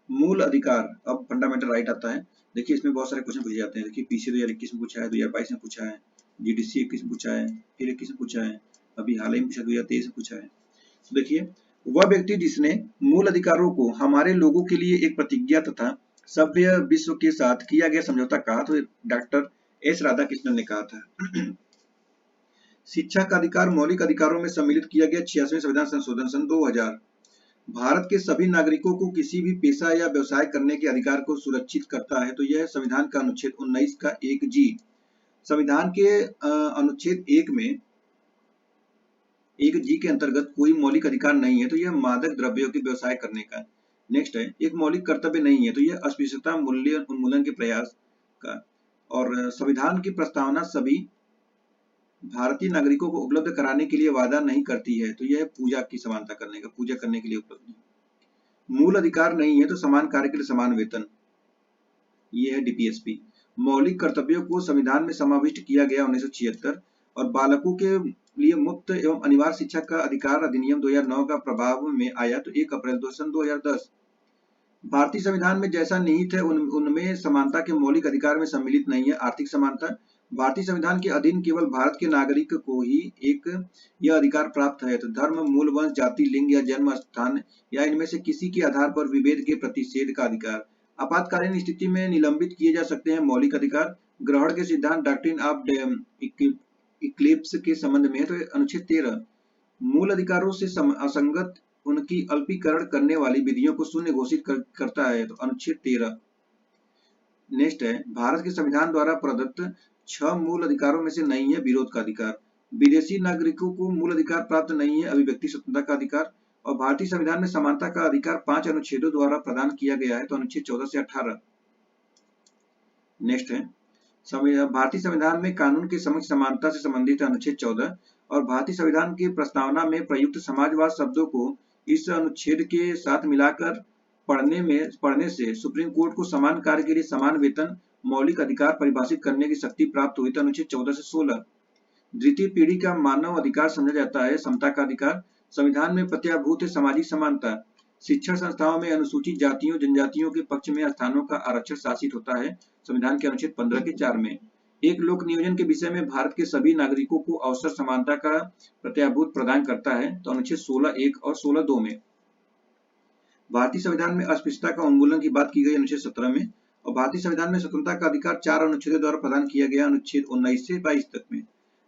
मूल अधिकार, अब फंडामेंटल राइट आता है। देखिए इसमें बहुत सारे क्वेश्चन पूछे जाते हैं। देखिए पीसी 2021 में पूछा है, 2022 में पूछा है, जीडीसी 21 में पूछा है, फिर 21 में पूछा है, अभी हाल ही में पूछा 2023 में पूछा है। तो देखिए वह व्यक्ति जिसने मूल अधिकारों को हमारे लोगों के लिए एक प्रतिज्ञा तथा सभ्य विश्व के साथ किया गया समझौता कहा तो डॉक्टर एस राधाकृष्णन ने कहा था। शिक्षा का अधिकार मौलिक अधिकारों में सम्मिलित किया गया 86वें संविधान संशोधन सन 2000। भारत के सभी नागरिकों को किसी भी पेशा या व्यवसाय करने के अधिकार को सुरक्षित करता है तो यह संविधान का अनुच्छेद 19 का 1G। संविधान के अनुच्छेद 1G के अंतर्गत कोई मौलिक अधिकार नहीं है तो यह मादक द्रव्यों के व्यवसाय करने का। नेक्स्ट है, एक मौलिक कर्तव्य नहीं है तो यह अस्पृश्यता मूल्य उन्मूलन के प्रयास का। और संविधान की प्रस्तावना सभी भारतीय नागरिकों को उपलब्ध कराने के लिए वादा नहीं करती है तो यह पूजा की समानता करने का, पूजा करने के लिए उपलब्ध नहीं। मूल अधिकार नहीं है तो समान कार्य के लिए समान वेतन, ये है DPSP। मौलिक कर्तव्यों को संविधान में समाविष्ट किया गया 1976। और बालकों के लिए मुफ्त एवं अनिवार्य शिक्षा का अधिकार अधिनियम 2009 का प्रभाव में आया तो 1 अप्रैल 2010। भारतीय संविधान में जैसा निहित है उनमें समानता के मौलिक अधिकार में सम्मिलित नहीं है आर्थिक समानता। भारतीय संविधान के अधीन केवल भारत के नागरिक को ही एक यह अधिकार प्राप्त है तो धर्म, मूल, वंश, जाति, लिंग या जन्म स्थान या इनमें से किसी के आधार पर विभेद के प्रतिषेध का अधिकार। आपातकालीन स्थिति में निलंबित किए जा सकते हैं मौलिक अधिकार। ग्रहण के सिद्धांत डॉक्ट्रिन ऑफ इक्लिप्स के संबंध में है तो अनुच्छेद 13। मूल अधिकारों से असंगत उनकी अल्पीकरण करने वाली विधियों को शून्य घोषित करता है तो अनुच्छेद 13। नेक्स्ट है, भारत के संविधान द्वारा प्रदत्त 6 मूल अधिकारों में से नहीं है विरोध का अधिकार। विदेशी नागरिकों को मूल अधिकार प्राप्त नहीं है अभिव्यक्ति स्वतंत्रता का अधिकार। और भारतीय संविधान में समानता का अधिकार 5 अनुच्छेदों द्वारा प्रदान किया गया है तो अनुच्छेद 14 से 18। नेक्स्ट है, भारतीय संविधान में कानून के समक्ष समानता से संबंधित अनुच्छेद 14। और भारतीय संविधान की प्रस्तावना में प्रयुक्त समाजवाद शब्दों को इस अनुच्छेद के साथ मिलाकर पढ़ने से सुप्रीम कोर्ट को समान कार्य के लिए समान वेतन मौलिक अधिकार परिभाषित करने की शक्ति प्राप्त हुई तो अनुच्छेद 14 से 16। द्वितीय पीढ़ी का मानव अधिकार समझा जाता है समता का अधिकार। संविधान में प्रत्याभूत है सामाजिक समानता। शिक्षण संस्थाओं में अनुसूचित जातियों जनजातियों के पक्ष में स्थानों का आरक्षण शासित होता है संविधान के अनुच्छेद 15 के 4 में। एक लोक नियोजन के विषय में भारत के सभी नागरिकों को अवसर समानता का प्रत्याभूत प्रदान करता है तो अनुच्छेद 16(1) और 16(2) में। भारतीय संविधान में अस्पृश्यता का उन्मूलन की बात की गई अनुच्छेद 17 में। और भारतीय संविधान में स्वतंत्रता का अधिकार 4 अनुच्छेदों द्वारा प्रदान किया गया अनुच्छेद 19 से 22 तक में।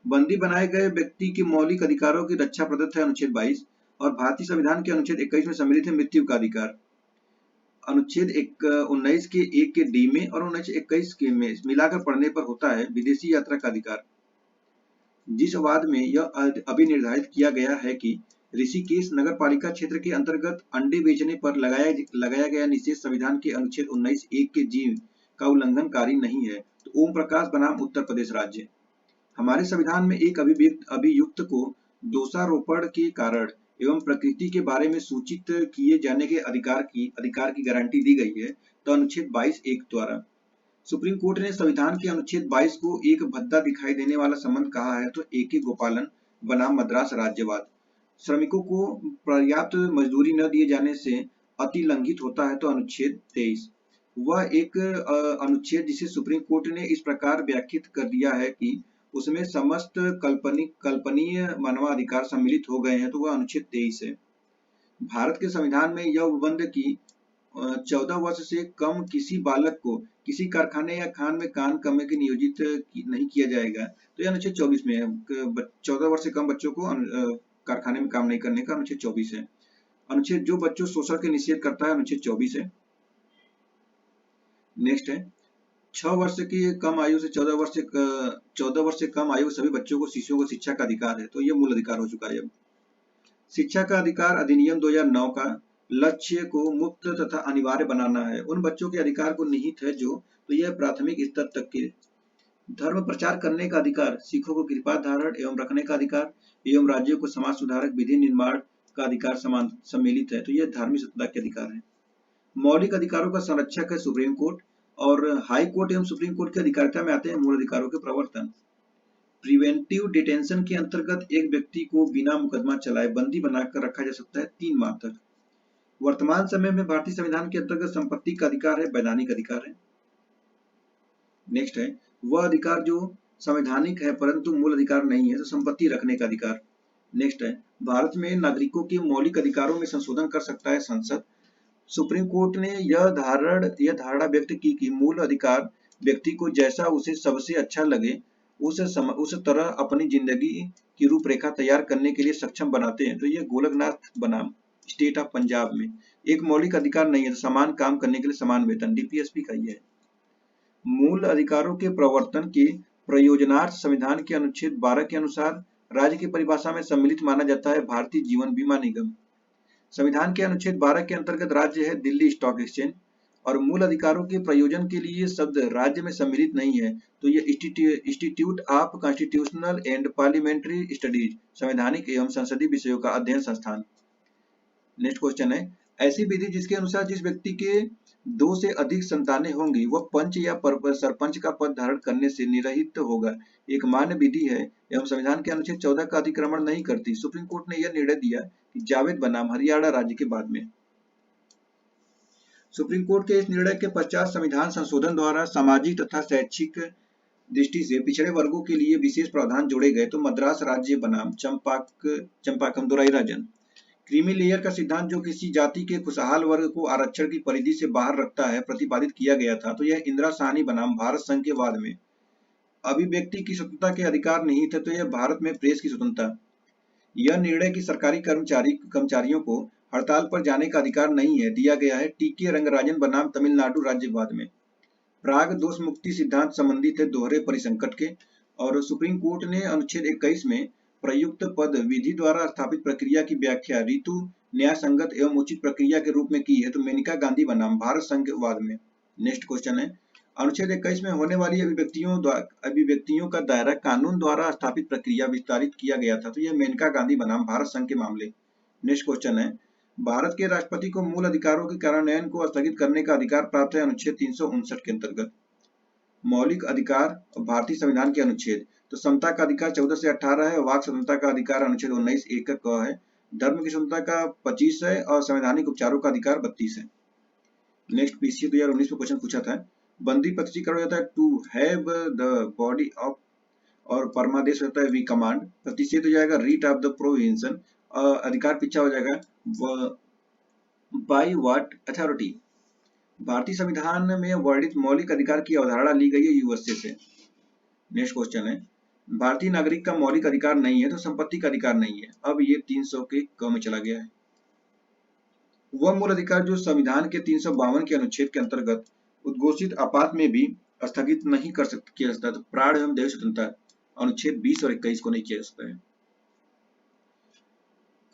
बंदी बनाए गए व्यक्ति के मौलिक अधिकारों की रक्षा प्रदत्त है अनुच्छेद 22। और भारतीय संविधान के अनुच्छेद 21 में सम्मिलित है मृत्यु का अधिकार। अनुच्छेद 19 के 1 के D में और 19-21 के में मिलाकर पढ़ने पर होता है विदेशी यात्रा का अधिकार। जिस वाद में यह अभी निर्धारित किया गया है कि ऋषिकेश नगर पालिका क्षेत्र के अंतर्गत अंडे बेचने पर लगाया गया निषेध संविधान के अनुच्छेद 19(1) के G का उल्लंघनकारी नहीं है तो ओम प्रकाश बनाम उत्तर प्रदेश राज्य। हमारे संविधान में एक अभियुक्त को दोषारोपण के कारण एवं प्रकृति के बारे में सूचित किए जाने के अधिकार की गारंटी दी गई है तो अनुच्छेद 22(1) द्वारा। सुप्रीम कोर्ट ने संविधान के अनुच्छेद 22 को एक भद्दा दिखाई देने वाला संबंध कहा है तो AK गोपालन बनाम मद्रास राज्यवाद। श्रमिकों को पर्याप्त मजदूरी न दिए जाने से अतिलंघित होता है तो अनुच्छेद 23। वह एक अनुच्छेद जिसे सुप्रीम कोर्ट ने इस प्रकार व्याख्यात कर दिया है कि उसमें समस्त कल्पनीय मानवाधिकार सम्मिलित हो गए हैं तो वह अनुच्छेद 23 है। भारत के संविधान में यह उपबंध की 14 वर्ष से कम किसी बालक को किसी कारखाने या खान में काम करने के नियोजित नहीं किया जाएगा तो यह अनुच्छेद 24 में है। 14 वर्ष से कम बच्चों को कारखाने में काम नहीं करने का अनुच्छेद 24 है। अनुच्छेद जो बच्चों शोषण के निषेध करता है अनुच्छेद 24 है। नेक्स्ट है, 6 वर्ष की कम आयु से 14 वर्ष से कम आयु सभी बच्चों को शिशुओं को शिक्षा का अधिकार है तो यह मूल अधिकार हो चुका है। अब शिक्षा का अधिकार अधिनियम 2009 का लक्ष्य को मुक्त तथा अनिवार्य बनाना है। उन बच्चों के अधिकार को निहित है जो तो यह प्राथमिक स्तर तक के धर्म प्रचार करने का अधिकार, सिखों को कृपा धारण एवं रखने का अधिकार एवं राज्यों को समाज सुधारक विधि निर्माण का अधिकार समान सम्मिलित है तो यह धार्मिक स्वतंत्रता के अधिकार है। मौलिक अधिकारों का संरक्षक है सुप्रीम कोर्ट। और हाई कोर्ट एवं सुप्रीम कोर्ट की अधिकारिता में आते हैं मूल अधिकारों के प्रवर्तन। प्रिवेंटिव डिटेंशन के अंतर्गत एक व्यक्ति को बिना मुकदमा चलाए बंदी बनाकर रखा जा सकता है 3 माह तक। वर्तमान समय में भारतीय संविधान के अंतर्गत संपत्ति का अधिकार है वैधानिक अधिकार है। नेक्स्ट है, वह अधिकार जो संवैधानिक है परंतु मूल अधिकार नहीं है तो संपत्ति रखने का अधिकार। नेक्स्ट है, भारत में नागरिकों के मौलिक अधिकारों में संशोधन कर सकता है संसद। सुप्रीम कोर्ट ने यह धारणा व्यक्त की कि मूल अधिकार व्यक्ति को जैसा उसे सबसे अच्छा लगे उस तरह अपनी जिंदगी की रूपरेखा तैयार करने के लिए सक्षम बनाते हैं। तो यह गोलकनाथ बनाम स्टेट ऑफ पंजाब में एक मौलिक अधिकार नहीं है, तो समान काम करने के लिए समान वेतन, डीपीएसपी का ये है। मूल अधिकारों के प्रवर्तन के प्रयोजनार्थ संविधान के अनुच्छेद 12 के अनुसार राज्य की परिभाषा में सम्मिलित माना जाता है भारतीय जीवन बीमा निगम। संविधान के अनुच्छेद 12 के अंतर्गत राज्य है दिल्ली स्टॉक एक्सचेंज, और मूल अधिकारों के प्रयोजन के लिए शब्द राज्य में सम्मिलित नहीं है, तो ये institute of constitutional and parliamentary studies संवैधानिक एवं संसदीय विषयों का अध्ययन संस्थान। नेक्स्ट क्वेश्चन है, ऐसी विधि जिसके अनुसार जिस व्यक्ति के 2 से अधिक संतानें होंगी वह पंच या सरपंच का पद धारण करने से निरहित होगा, एक मान्य विधि है एवं संविधान के अनुच्छेद 14 का अतिक्रमण नहीं करती। सुप्रीम कोर्ट ने यह निर्णय दिया कि जावेद बनाम हरियाणा राज्य के बाद में। सुप्रीम कोर्ट के इस निर्णय के पश्चात संविधान संशोधन द्वारा सामाजिक तथा शैक्षिक दृष्टि से पिछड़े वर्गों के लिए विशेष प्रावधान जोड़े गए, तो मद्रास राज्य बनाम चंपाकम दोराईराजन। क्रीमी लेयर का सिद्धांत जो किसी जाति के खुशहाल वर्ग को आरक्षण की परिधि से बाहर रखता है प्रतिपादित किया गया था, तो यह इंदिरा साहनी बनाम भारत संघ के वाद में। अभिव्यक्ति की स्वतंत्रता के अधिकार नहीं थे, तो यह भारत में प्रेस की स्वतंत्रता। यह निर्णय की सरकारी कर्मचारियों को हड़ताल पर जाने का अधिकार नहीं है दिया गया है टीके रंगराजन बनाम तमिलनाडु राज्यवाद में। प्राग दोष मुक्ति सिद्धांत संबंधित है दोहरे परिसंकट के, और सुप्रीम कोर्ट ने अनुच्छेद 21 में प्रयुक्त पद विधि द्वारा स्थापित प्रक्रिया की व्याख्या ऋतु न्याय संगत एवं उचित प्रक्रिया के रूप में की है, तो मेनका गांधी बनाम भारत संघवाद में। नेक्स्ट क्वेश्चन है, अनुच्छेद 21 में होने वाली अभिव्यक्तियों का दायरा कानून द्वारा स्थापित प्रक्रिया विस्तारित किया गया था, तो यह मेनका गांधी बनाम भारत संघ के मामले। नेक्स्ट क्वेश्चन है, भारत के राष्ट्रपति को मूल अधिकारों के कार्यान्वयन को स्थगित करने का अधिकार प्राप्त है अनुच्छेद 359 के अंतर्गत। मौलिक अधिकार भारतीय संविधान के अनुच्छेद, तो समता का अधिकार 14 से 18 है, वाक स्वतंत्रता का अधिकार अनुच्छेद 19 एक क है, धर्म की स्वतंत्रता का 25 है, और संवैधानिक उपचारों का अधिकार 32 है। नेक्स्ट पीसीए 2019 में क्वेश्चन पूछा था, बंदी प्रस्तुतीकरण होता है to have the body of, और परमादेश होता है वी कमांड, प्रतिषेध हो जाएगा रीट ऑफ द प्रोविंसन, अधिकार पीछा हो जाएगा बाय व्हाट अथॉरिटी। भारतीय संविधान में वर्णित मौलिक अधिकार की अवधारणा ली गई है यूएसए से। नेक्स्ट क्वेश्चन है, भारतीय नागरिक का मौलिक अधिकार नहीं है, तो संपत्ति का अधिकार नहीं है, अब ये 300 के क में चला गया है। वह मूल अधिकार जो संविधान के 352 के अनुच्छेद के अंतर्गत उद्घोषित आपात में भी स्थगित नहीं किया सकता, तो प्राण एवं देह स्वतंत्रता अनुच्छेद 20 और 21 को नहीं किया जा सकता है।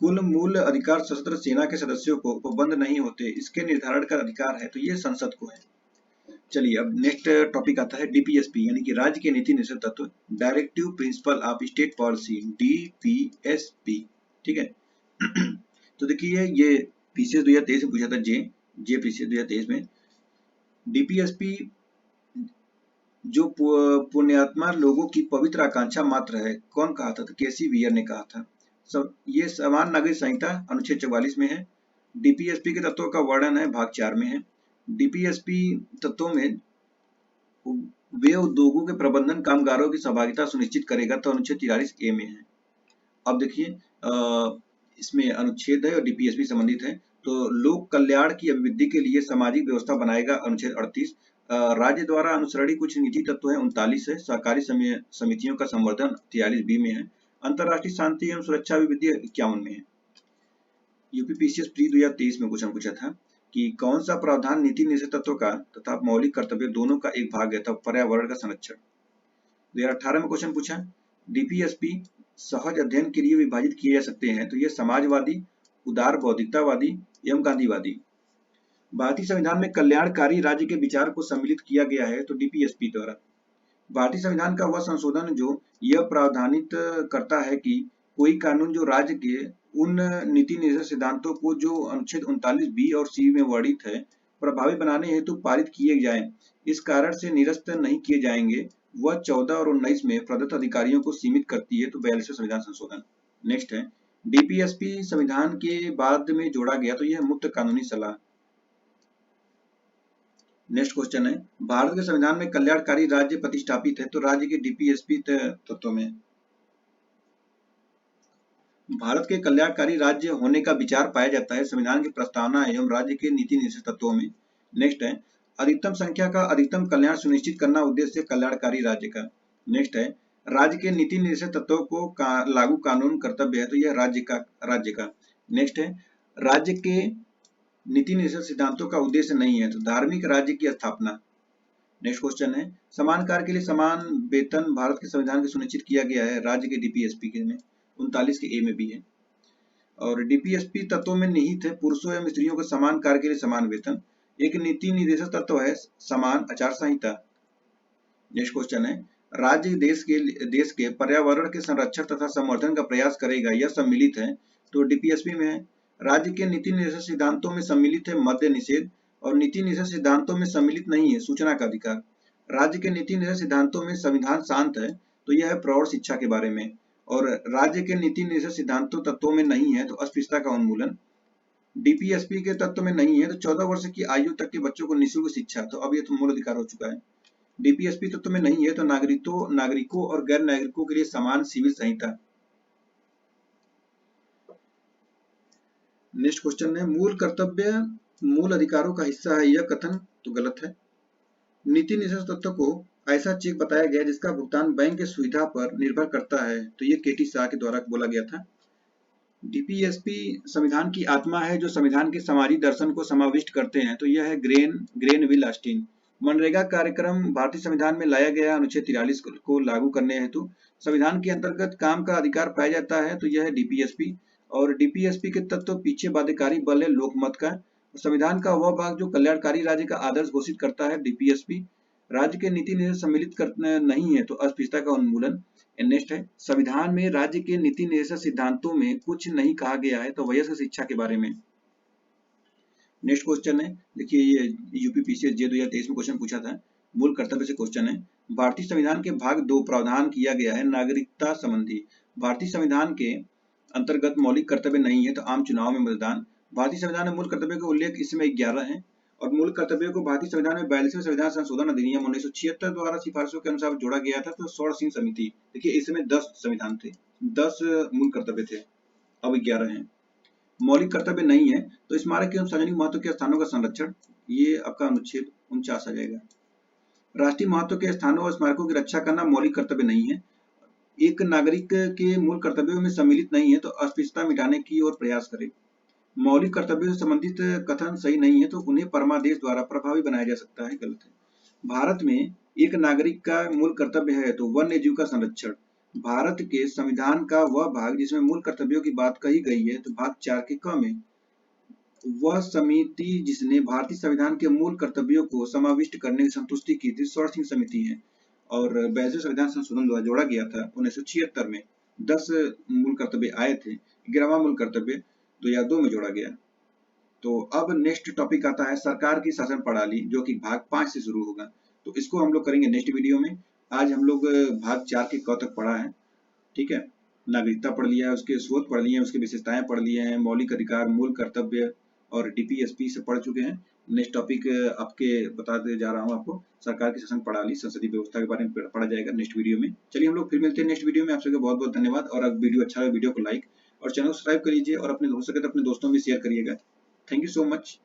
कुल मूल अधिकार सशस्त्र सेना के सदस्यों को उपबंध नहीं होते, इसके निर्धारण का अधिकार है, तो ये संसद को है। चलिए अब नेक्स्ट टॉपिक आता है डीपीएसपी, यानी कि राज्य के नीति निषेध तत्व, directive principle of state policy, DPSP. ठीक है तो देखिए ये पीसीएस 2023 में पूछा था, जे पीसीएस 2023 में डीपीएसपी जो पुण्यात्मा लोगों की पवित्र आकांक्षा मात्र है, कौन कहा था? तो केसी वियर ने कहा था। सब ये समान नागरिक संहिता अनुच्छेद 44 में है। डीपीएसपी के तत्वों का वर्णन है भाग 4 में है। डीपीएसपी तत्वों में वे उद्योगों के प्रबंधन कामगारों की सहभागिता सुनिश्चित करेगा, तो अनुच्छेद 43 ए में है। अब देखिए इसमें अनुच्छेद है और डीपीएसपी संबंधित है, तो लोक कल्याण की अभिवृद्धि के लिए सामाजिक व्यवस्था बनाएगा अनुच्छेद 38। राज्य द्वारा अनुसरणीय कुछ निजी तत्व है 39 है। सहकारी समितियों का संवर्धन 43 बी में है। अंतरराष्ट्रीय शांति एवं सुरक्षा अभिवृद्धि 51 में है। यूपीपीसीएस प्री 2023 में क्वेश्चन पूछा था कि कौन सा प्रावधान नीति निषेध तत्व का तथा मौलिक कर्तव्य दोनों का एक भाग है, तब पर्यावरण का संरक्षण। 2018 में क्वेश्चन पूछा, डीपीएसपी सहज अध्ययन के लिए विभाजित किए जा सकते हैं, तो ये समाजवादी, उदार बौद्धिकतावादी एवं गांधीवादी। भारतीय संविधान में कल्याणकारी राज्य के विचार को सम्मिलित किया गया है, तो डीपीएसपी द्वारा। भारतीय संविधान का वह संशोधन जो यह प्रावधानित करता है कि कोई कानून जो राज्य के उन नीति निषेध सिद्धांतों को जो अनुच्छेद 39 बी और सी में वर्णित है प्रभावी बनाने हेतु पारित किए जाएं, इस कारण से निरस्त नहीं किए जाएंगे, वह 14 और 19 में प्रदत्त अधिकारियों को सीमित करती है, तो 42 संविधान संशोधन। नेक्स्ट है, डीपीएसपी संविधान के बाद में जोड़ा गया, तो यह मुक्त कानूनी सलाह। नेक्स्ट क्वेश्चन है, भारत के संविधान में कल्याणकारी राज्य प्रतिष्ठापित है, तो राज्य के डीपीएसपी तत्व में। भारत के कल्याणकारी राज्य होने का विचार पाया जाता है संविधान की प्रस्तावना एवं राज्य के नीति निर्देशक तत्वों में। नेक्स्ट है अधिकतम संख्या का अधिकतम कल्याण सुनिश्चित करना उद्देश्य कल्याणकारी राज्य का। नेक्स्ट है राज्य के नीति निर्देशक तत्वों को लागू कानून कर्तव्य है, तो यह राज्य का। नेक्स्ट है राज्य के नीति निर्देशक सिद्धांतों का उद्देश्य नहीं है, तो धार्मिक राज्य की स्थापना। नेक्स्ट क्वेश्चन है समान कार्य के लिए समान वेतन भारत के संविधान के सुनिश्चित किया गया है राज्य के डीपीएसपी के में 39 के ए में भी है। और डीपीएसपी तत्वों में निहित है पुरुषों एवं स्त्रियों को समान कार्य के लिए समान वेतन। एक नीति निर्देशक तत्व है समान आचार संहिता। नेक्स्ट क्वेश्चन है राज्य देश के पर्यावरण के संरक्षण तथा संवर्धन का प्रयास करेगा, यह सम्मिलित है, तो डीपीएसपी में है। राज्य के नीति निर्देशक सिद्धांतों में सम्मिलित है मद्य निषेध, और नीति निर्देशक सिद्धांतों में सम्मिलित नहीं है सूचना का अधिकार। राज्य के नीति निर्देशक सिद्धांतों में संविधान शांत है, तो यह है प्रौढ़ शिक्षा के बारे में। और राज्य के नीति निर्देशक सिद्धांतों तत्वों में नहीं है, तो अस्पृश्यता का उन्मूलन। डीपीएसपी के तत्व में नहीं है, तो 14 वर्ष की आयु तक के बच्चों को निःशुल्क शिक्षा, तो अब ये तो मूल अधिकार हो चुका है। डीपीएसपी तत्व में नहीं है, तो नागरिकों और गैर नागरिकों के लिए समान सिविल संहिता। नेक्स्ट क्वेश्चन है मूल कर्तव्य मूल अधिकारों का हिस्सा है, यह कथन तो गलत है। नीति निर्देशक तत्व को ऐसा चेक बताया गया जिसका भुगतान बैंक की सुविधा पर निर्भर करता है, तो ये केटी शाह के द्वारा बोला गया था। डीपीएसपी संविधान की आत्मा है जो संविधान के सामाजिक दर्शन को समाविष्ट करते हैं, तो यह है ग्रेनविल ऑस्टिन। मनरेगा कार्यक्रम भारतीय संविधान में लाया गया अनुच्छेद 43 को लागू करने हेतु संविधान के अंतर्गत काम का अधिकार पाया जाता है, तो यह है डीपीएसपी। और डीपीएसपी के तत्व पीछे बाध्यकारी बल है लोकमत का। संविधान का वह भाग जो कल्याणकारी राज्य का आदर्श घोषित करता है डीपीएसपी। राज्य के नीति निर्देश सम्मिलित करना नहीं है, तो अस्पृश्यता का उन्मूलन। नेक्स्ट है संविधान में राज्य के नीति निर्देशक सिद्धांतों में कुछ नहीं कहा गया है, तो वयस्क शिक्षा के बारे में। नेक्स्ट क्वेश्चन है देखिए ये यूपीपीसीएस जे 2023 में क्वेश्चन पूछा था, मूल कर्तव्य से क्वेश्चन है। भारतीय संविधान के भाग 2 प्रावधान किया गया है नागरिकता संबंधी। भारतीय संविधान के अंतर्गत मौलिक कर्तव्य नहीं है, तो आम चुनाव में मतदान। भारतीय संविधान में मूल कर्तव्य का उल्लेख इसमें 11 है, और मूल कर्तव्यों को भारतीय संविधान में 42वें संविधान संशोधन अधिनियम 1976 द्वारा सिफारिशों के अनुसार जोड़ा गया था, तो स्वर्ण सिंह समिति। देखिए इसमें 10 संविधान थे, 10 मूल कर्तव्य थे, अब 11 हैं। मौलिक कर्तव्य नहीं है, तो स्मारक एवं सार्वजनिक महत्व के स्थानों का संरक्षण, ये आपका अनुच्छेद 49 आ जाएगा। राष्ट्रीय महत्व के स्थानों और स्मारकों की रक्षा करना मौलिक कर्तव्य नहीं है। एक नागरिक के मूल कर्तव्यों में सम्मिलित नहीं है, तो अस्पृश्यता मिटाने की ओर प्रयास करें। मौलिक कर्तव्यों से संबंधित कथन सही नहीं है, तो उन्हें परमादेश द्वारा प्रभावी बनाया जा सकता है, गलत है। भारत में एक नागरिक का मूल कर्तव्य है, तो वन्य जीव का संरक्षण। भारत के संविधान का वह भाग जिसमें मूल कर्तव्यों की बात कही गई है, तो भाग 4 के क में। वह समिति जिसने भारतीय संविधान के मूल कर्तव्यों को समाविष्ट करने की संतुष्टि की थी स्वर्ण सिंह समिति है। और 42वें संविधान संशोधन द्वारा जोड़ा गया था 1976 में। 10 मूल कर्तव्य आए थे, 11वां मूल कर्तव्य 2002 में जोड़ा गया। तो अब नेक्स्ट टॉपिक आता है सरकार की शासन प्रणाली, जो कि भाग 5 से शुरू होगा, तो इसको हम लोग करेंगे नेक्स्ट वीडियो में। आज हम लोग भाग 4 के क तक पढ़ा है, ठीक है। नागरिकता पढ़ लिया है, उसके स्रोत पढ़ लिए हैं, उसकी विशेषताएं पढ़ लिए हैं, मौलिक अधिकार, मूल कर्तव्य और डीपीएसपी से पढ़ चुके हैं। नेक्स्ट टॉपिक आपके बताते जा रहा हूँ आपको, सरकार की शासन प्रणाली संसदीय व्यवस्था के बारे में पढ़ा जाएगा नेक्स्ट वीडियो में। चलिए हम लोग फिर मिलते हैं नेक्स्ट वीडियो में। आप सबका बहुत बहुत धन्यवाद, और अगर वीडियो अच्छा लगे वीडियो को लाइक और चैनल सब्सक्राइब कर लीजिए, और अपने हो सके तो अपने दोस्तों में शेयर करिएगा। Thank you so much.